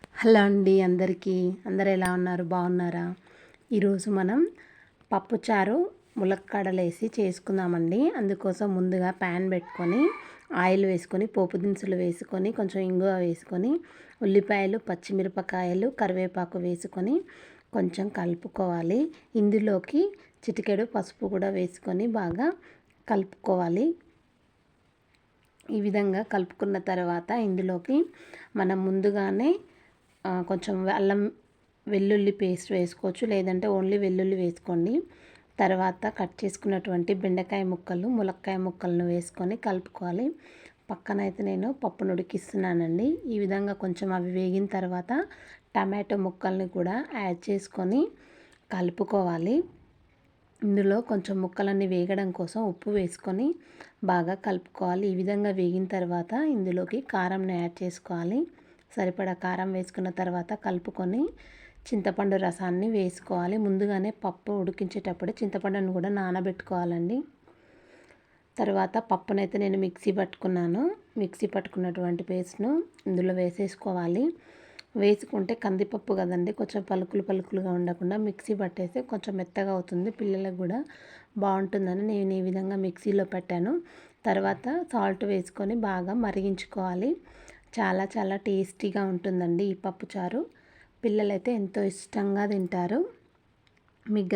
Hello అండి అందరికీ. అందరు ఎలా ఉన్నారు? బాగున్నారా? ఈరోజు మనం పప్పుచారు ములక్కాడలేసి చేసుకుందామండి. అందుకోసం ముందుగా ప్యాన్ పెట్టుకొని ఆయిల్ వేసుకొని పోపు దినుసులు వేసుకొని కొంచెం ఇంగువ వేసుకొని ఉల్లిపాయలు, పచ్చిమిరపకాయలు, కరివేపాకు వేసుకొని కొంచెం కలుపుకోవాలి. ఇందులోకి చిటికెడు పసుపు కూడా వేసుకొని బాగా కలుపుకోవాలి. ఈ విధంగా కలుపుకున్న తర్వాత ఇందులోకి మనం ముందుగానే కొంచెం అల్లం వెల్లుల్లి పేస్ట్ వేసుకోవచ్చు, లేదంటే ఓన్లీ వెల్లుల్లి వేసుకోండి. తర్వాత కట్ చేసుకున్నటువంటి బెండకాయ ముక్కలు, ములక్కాయ ముక్కలను వేసుకొని కలుపుకోవాలి. పక్కన అయితే నేను పప్పును ఉడికిస్తున్నానండి. ఈ విధంగా కొంచెం అవి వేగిన తర్వాత టమాటో ముక్కల్ని కూడా యాడ్ చేసుకొని కలుపుకోవాలి. ఇందులో కొంచెం ముక్కలన్నీ వేగడం కోసం ఉప్పు వేసుకొని బాగా కలుపుకోవాలి. ఈ విధంగా వేగిన తర్వాత ఇందులోకి కారంని యాడ్ చేసుకోవాలి. సరిపడా కారం వేసుకున్న తర్వాత కలుపుకొని చింతపండు రసాన్ని వేసుకోవాలి. ముందుగానే పప్పు ఉడికించేటప్పుడు చింతపండును కూడా నానబెట్టుకోవాలండి. తర్వాత పప్పునైతే నేను మిక్సీ పట్టుకున్నటువంటి పేస్ట్ను ఇందులో వేసేసుకోవాలి. వేసుకుంటే కందిపప్పు కదండి, కొంచెం పలుకులుగా ఉండకుండా మిక్సీ పట్టేస్తే కొంచెం మెత్తగా అవుతుంది. పిల్లలకు కూడా బాగుంటుందని నేను ఈ విధంగా మిక్సీలో పెట్టాను. తర్వాత సాల్ట్ వేసుకొని బాగా మరిగించుకోవాలి. చాలా చాలా టేస్టీగా ఉంటుందండి ఈ పప్పుచారు. పిల్లలైతే ఎంతో ఇష్టంగా తింటారు. మీకు